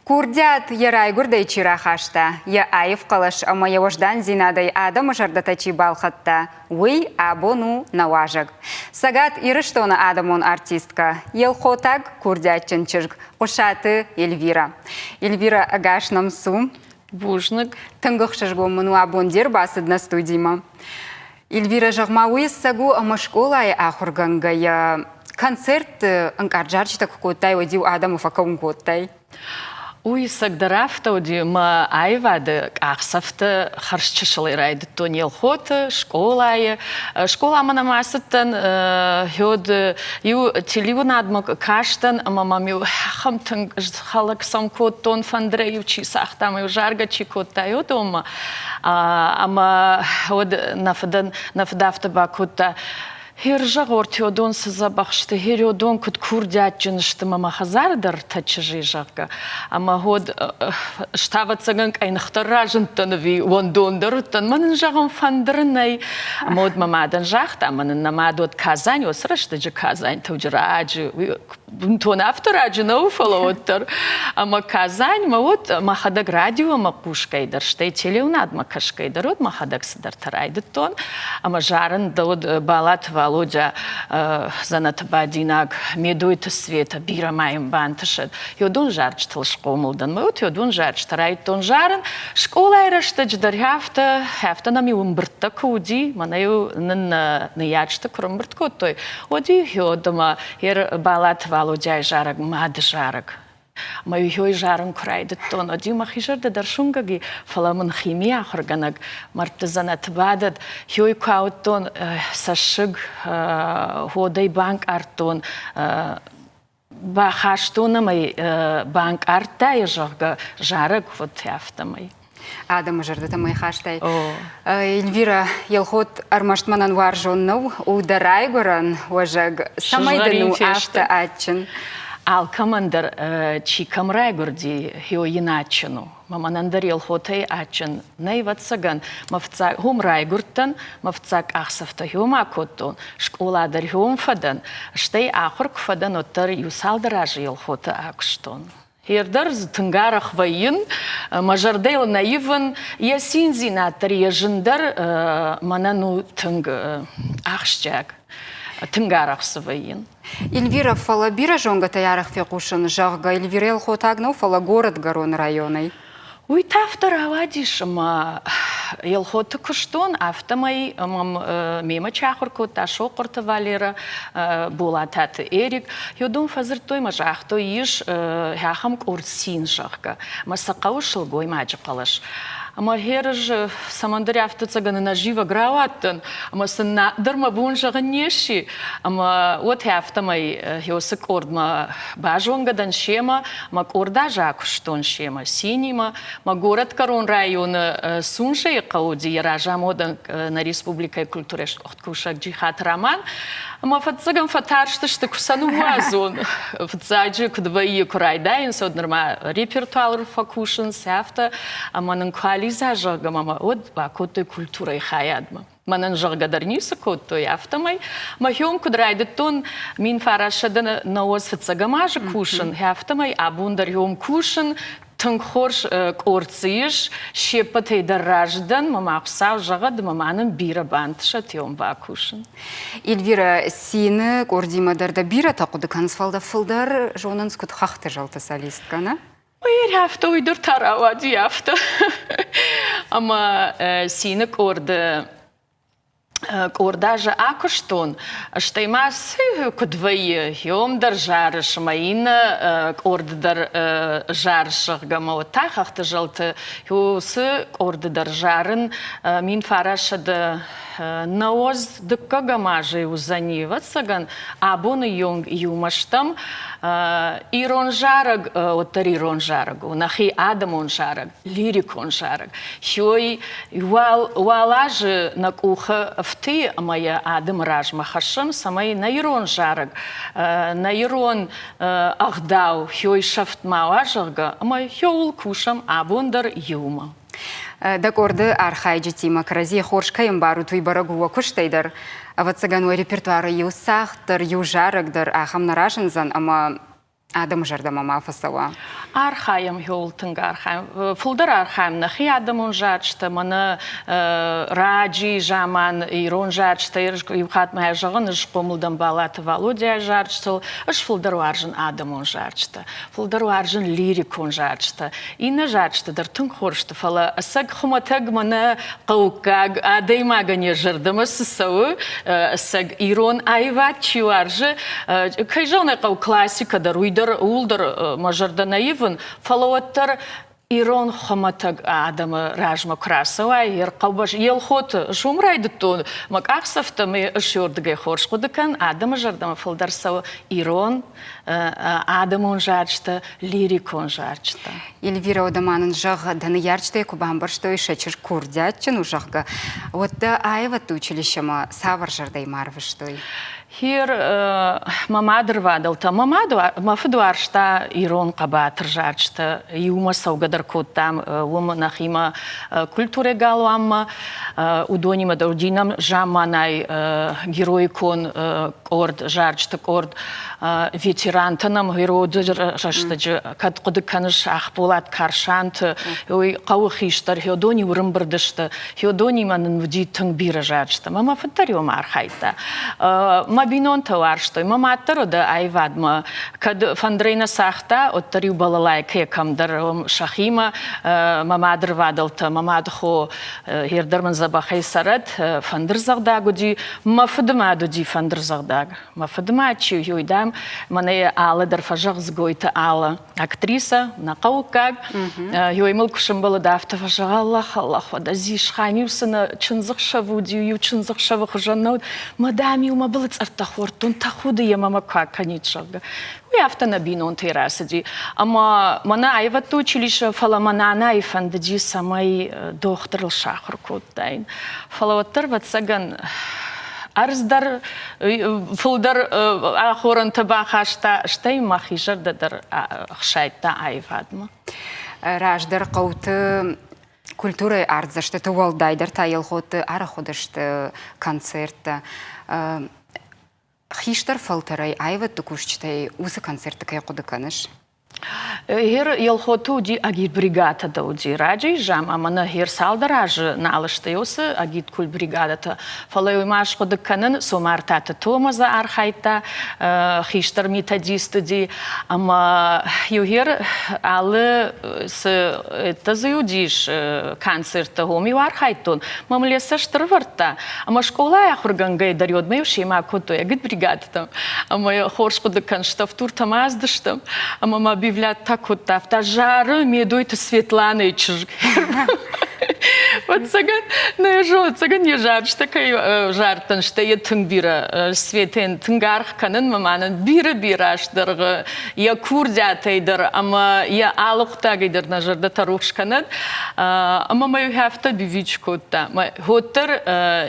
Курдят ярай гурдай чирахашта, я айф калаш, ама яваждан зинадай адам жардатачи балхатта, уй абону наважаг. Сагат ирыштона адамон артистка, елхотаг курдятчын чырг, ошаты Эльвира. Эльвира агаш намсу. Бужник. Тыңгықшыжгу мұну абондер басыдна студийма. Эльвира жағмауы сагу ама школай ахургангая. Концерт анкарджарчта кукотай одил адамов акаункотай. Уй сагдарафта оди ма айвады ақсафты харшчышылы райды тон елхоты, школа амана масыттан хёд ю телевизон адмак каштан ама мамю хамтын халак самкот тон фандреючи сахтам ю жарга чикотта ю дома ама од нафдафта бакутта Хиржа гортиодон сызабахшты, хириодон куд курдятчынышты мама хазардар тачыжи жагга. Ама год штава цаган кайнахтаражынтан ви вондондарыттан, манын жаган фандырынай. Ама од мамадан жагта, манын намадод Казань, осырашты жы Казань, тавжыраджы, бунтон автораджы науфала оттар. Ама Казань, ма од махадаг радио мақушкайдар, штай телеунад макашкайдар, од махадаг сыдар тарайдыттон. Ама жарын да од балат Володя занатабадинаг медуйта света бира маем банташат. Йодун жарч тылшкомылдан. Мы вот йодун жарч тарайтон жарын. Школа айрашта ждар хафта нами умбртта куди. Манаю ниячта крумбртко той. Оди йодама ер балат Володя жараг мад жараг. Маю хой жарым крайды тон, оди махижарда даршунгаги фаламын химия хорганаг мартызанат бадад, хой каутон сашыг ходай банк артон, бахаштонамай банк артай жорга жарыг вот яфтамай. Адам жардатамай хаштай. Эльвира, елхот армаштманан варжоннау, ударай горан, важаг самайдану авто атчин. Ал командар чи камрай гурди хио иначину. Маманандар елхотай ачин. Найватсаган мавцак хумрай гуртан, мавцак ахсафта хиома коттон. Школадар хиом фадан. Штай ахурк фадан оттар юсалдаражи елхота акштон. Хердар тынгарах вайын, мажардейл наиван, ясинзинатар ежиндар манану тынг ахшчак. Тынгарах савайын. Эльвира фала бира жонга таярах фекушын жағға. Эльвира елхотагнау фала город гарон районой. Уй тафтар авадишма елхоты күштон автомай мема чахуркот ашоқырты валера булататы эрик. Йодун фазыр тойма жақто еш яхам курсин жаққа. Масақау шылгой маджы қалаш. Ама херж самандар автоцаганы нажива граваттан, ама сына дырма бун жаган неши, ама от автомай хёсык ордма бажонгадан шема, ма корда жакуштон шема синима, ма город Карон района суншай кауди яража модан на республикой культуры откушак джихат роман, ама фатцаган фатарштышты кусану вазон, фатцаджи кдваи курайдайн соднарма репертуар факушен сяфта, ама нанквали Лизажага мама от бакотой культурой хаядма. Манан жаргадарниса коттой автомай. Махиом кудрайдетон мин фарашадан наосфацагамажа кушен автомай абундар йом кушен тыңхорш корциш шепатей дараждан мама апсав жагад маманын бира бантышат йом бакушен. Эльвира сины кордимадарда бира тақуды канцфалда фылдар жонын скут хахты жалты солисткана. Ой, хафта уйдур таравади хафта. Ама сины кордажа акуштон, штаймас кудваи йомдар жарыш маина корддар жаршых гамаута хахта жалты юсы корддар жарын мин фарашада наоз дыкка гамажы узаниват саган абуны йонг юмаштам ирон жараг оттар ирон жарагу нахи адам он жараг лирик он жараг хёй валажы на куха вты моя адам ражма хашам самай на ирон жараг на ирон ахдау хёй шафтмава жарга ама хёул кушам абундар юма. Дакорды архайджи тима крази хоршкайым бару туй барагуа куштайдар. Аватсагану репертуары юсахтар, южарагдар, ахам наражынзан, ама Адам жардама мафасава. Архаем хёлтынг архаем. Фулдар архаем нахи адамон жачта, мана раджи жаман ирон жачта, юхат мая жаган иш комылдан балаты Володя жачтал, иш фулдару аржын адамон жачта. Фулдару аржын лирикон жачта. Ина жачта дар тынг хоршты фала, асаг хуматаг мана қаукаг адаймагане жардама сысауы, асаг ирон айватчи аржы, кайжаны қау классика дар уйдар улдар мажарда наивен, фалауаттар ирон хоматаг адамы ражма красова, қаубаш елхот жумрайды тон, мак ақсафта мы шурдыгай хоршқудыкан, адамы жардама фалдарсау ирон адамон жачта, лирикон жачта. Эльвира Одаманын жағы даны ярчтай кубамбар, что и шечер курдятчын ужаққа. Вот айватты училищема савар жардай марвыштой. Хир мамадыр вадалта. Мафыду аршта ирон қабатыр жарчта. Иума саугадар коттам, ума нахима культуре галу амма, удонима даудинам жаманай геройкон орд жарчта орд ветерантанам героды жаштаджы кадқуды каныш ахбулат каршант, қауы хиштар, хеодони урымбырдышты, хеодони манын вди тыңбира жарчта. Мама фыттариум архайта. Мабинон товарштой, маматтар да айвадма, кад фандрейна сахта, оттарю балалай кекамдар шахима, мамадр вадалта, мамадхо хердарман забахай сарат, фандырзагдагуди, мафыдымадуди фандырзагдаг. Мафыдымачи юйдам, мане ала дарфажах сгойта ала. Актриса, на каукаг, юймыл кушымбала дафта фажа Аллах, Аллах, вадази шханиусына чынзахшавуди, ю чынзахшавах жаннауд, мадами ума был артахортун тахуды я мама как каничага. У автонабинон терасади. Ама мана айвату училище фаламанана и фандади самай дохтер шахр коттайн. Фалаваттар ватсаган арздар фулдар ахоран табахашта штай махижар дадар хшайта айвадма. Раждар қауты культуры ардзашты туалдайдар тайылхоты араходашты концерта. Хиштар фалтарай айватты кушчатай усы концерты кай кудыканыш? Хер елхоту ди агит бригада дауди раджи жам, амана хер салдаражы налыштайосы агит кул бригадата. Фалай маш ходыканын сомартаты томаза архайта, хиштар методисты ди, ама юхер алы с тазаюдиш концерта хоми архайтон. Мамлеса штырварта, ама школа яхургангай дарёд мейвшима кото агит бригадата. Ама хорш ходыкан штафтур тамаздыштам, ама объявлять так вот авто жары медует Светлана Чижик. Вот цаган не жод, цаган не жар, что такой жартан, что я тынгбира светен тынгарх канын маманын бира аштырғы я курдятайдыр, ама я алықтагайдыр на жарда таруш канын, ама маю хафта бивичкотта, хоттыр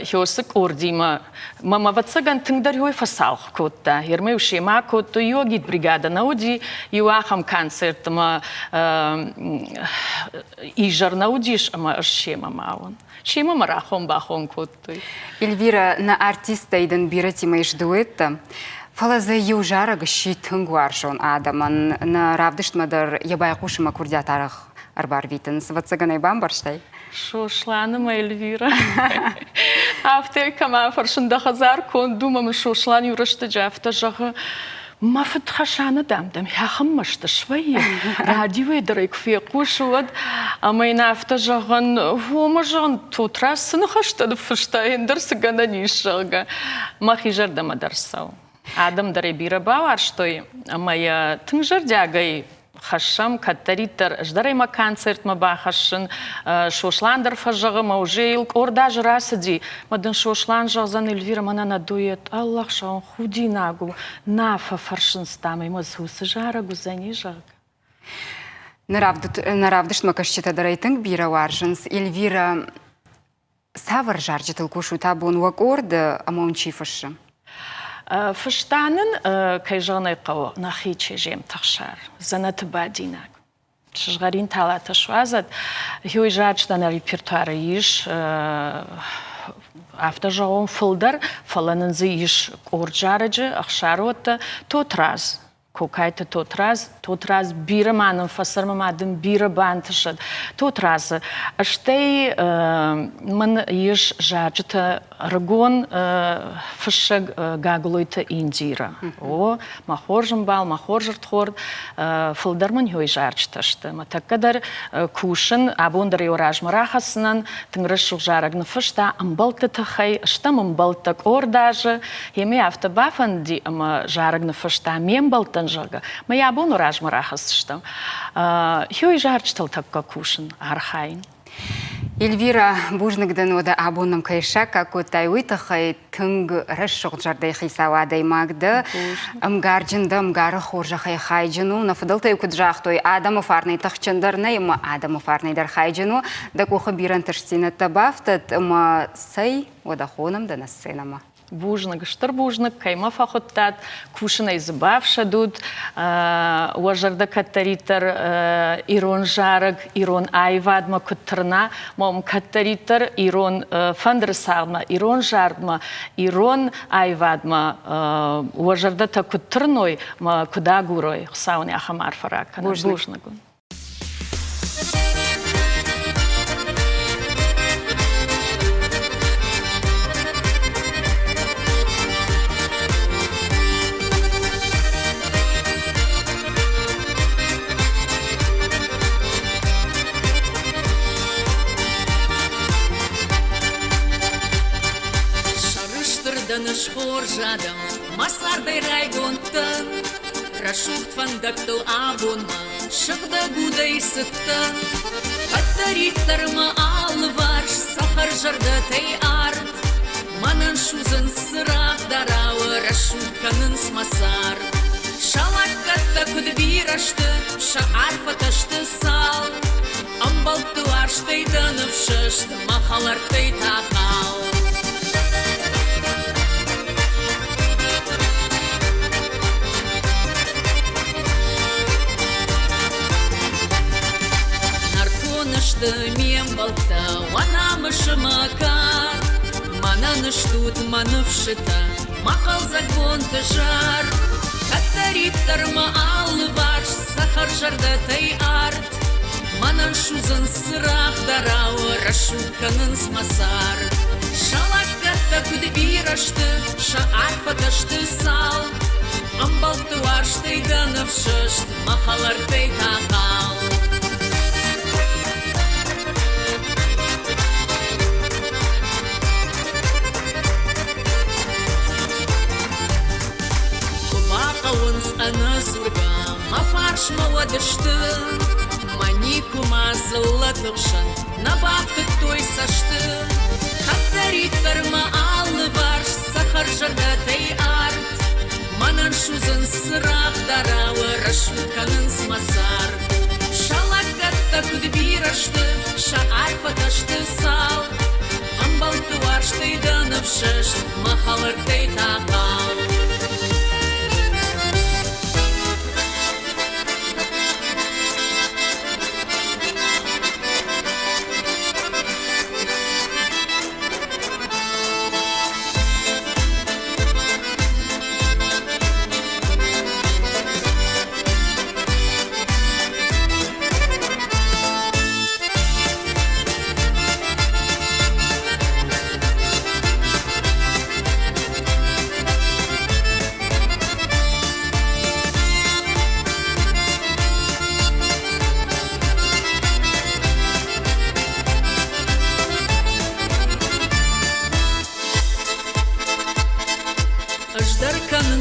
хёсык ордима. Мама вот цаган тынгдар йой фасалх котта, ермей ушема котту йогит бригада науди, юахам концерт, ама ижар наудиш, ама шема маун. Шема марахом бахом котту. Эльвира на артиста иден биратимаиш дуэтта. Фалаза южара гаши тынгуаршон адаман на равдыштмадар ябайкушыма курдятарах арбар витенс. Вот цаганай бамбарштай. Шошланым Эльвира. Афте кама фаршында хазар кон думам шошлан юрышты жафта жағы. Мафыт хашаны дамдам, яхым машты швайы. Радио эдірек фекушуад, амай нафта жағын, ома жағын тутрасыны хаштады фыштайындар сыгана нишалга. Махи жардама дарсау. Адам дарай бира бавар, что амай тыңжардягай хашам каттаритар ждарайма концерт ма бахашын шошландар фажығы маужейл орда жырасыди мадан шошлан жағзан Эльвира манана дует Аллах шаун худи нагу нафа фаршын стамай мазусы жара гузани жаг. Наравдышт макашчета дарайтынг бира варжынс Эльвира савар жаржытыл кушу табун вак орды амаун чифашы. Фыштанын кайжанай қау нахиче жем тақшар, занаты бадинак. Шыжғарин талата швазат, хюй жачтана репертуары иш, автожауын фылдар, фаланынзы иш орджарыжы, ақшар отты, тот раз. Кокайты тот раз бира маным фасарма мадым бира бантышад. Тот раз аштей ман еш жаджата рагон фышаг гаглойта индира. О, махоржым бал, махоржыр тхорд фылдарман хой жарджташты. Матакадар кушын абондар юражмарахасынан тыңрышуг жарагны фышта амбалта тахай штам амбалтак ордажы. Еме автобафан ди ама жарагны фышта мембалта Моя абону ражмарахасыштым. Хёй жарчтал такка кушын архайн. Эльвира бужныкдан ода абонным кайша, как тайуйтахай тынг расшук жардай хисавадай магды, амгарджинда амгары хоржа хай хайджину, нафадалтай куджахтой адамов арнай тахчандарна, има адамов арнай дар хайджину, да куха биран ташсина табафтат, има сай одахонам да насценама. Бужнак, штырбужнак, кайма фахоттат, кушынай забавша дуд, уажарда каттаритар ирон жараг, ирон айвадма куттырна, мом каттаритар ирон фандрысалма, ирон жардма, ирон айвадма, уажарда та куттырной, ма кудагурой, хсауни ахамар фаракана, бужнагун. Жадам, масардай райгонтан, рашук фандактыл абонма, шықда гудай сыттан. Каттариттарма алварш, сахар жарда тей арт, манан шузын сырақ дарауы, рашутканын смасар. Шалак катта күдбирашты, ша арфаташты сал, амбалтты арштай данып шышты, махалартай тақал. Мем балта, вана мышымака, мана ныштут маныфшыта, мақал загонты жар. Каттариттарма алваш, сахар жарда тай арт, манан шузын сырақ дарауы, рашутканын смасар. Шалак катта күдбирашты, ша арфаташты сал, амбалты арштай данывшышт, мақалартай тақал. Ана зурга, ма фарш молодышты, манику мазылла тықшын, набақты той сашты. Каттариттарма алны барш, сахар жарда тей арт, манан шузын сырақ дарауы, рашутканын смасар. Шалак катта күдбирашты, ша арфаташты сал, амбалты арштай данывшышт, махалартай тақал.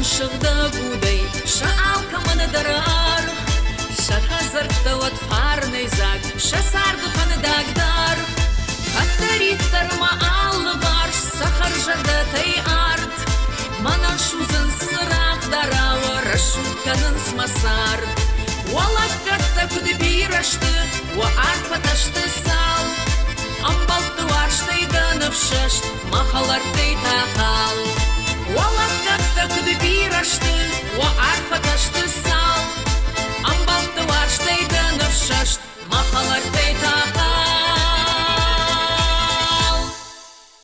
Шыгда гудай, ша алкаманы дарар, ша хазарта от фарный заг, ша сардуханы дагдар. Каттариттарма алны барш, сахар жарда тай арт, манан шузын сырақ дарауы, рашутканын смасар. Уалак катта күдбирашты, уа арфаташты сал, амбалты арштай данывшышт, махалартай тақал.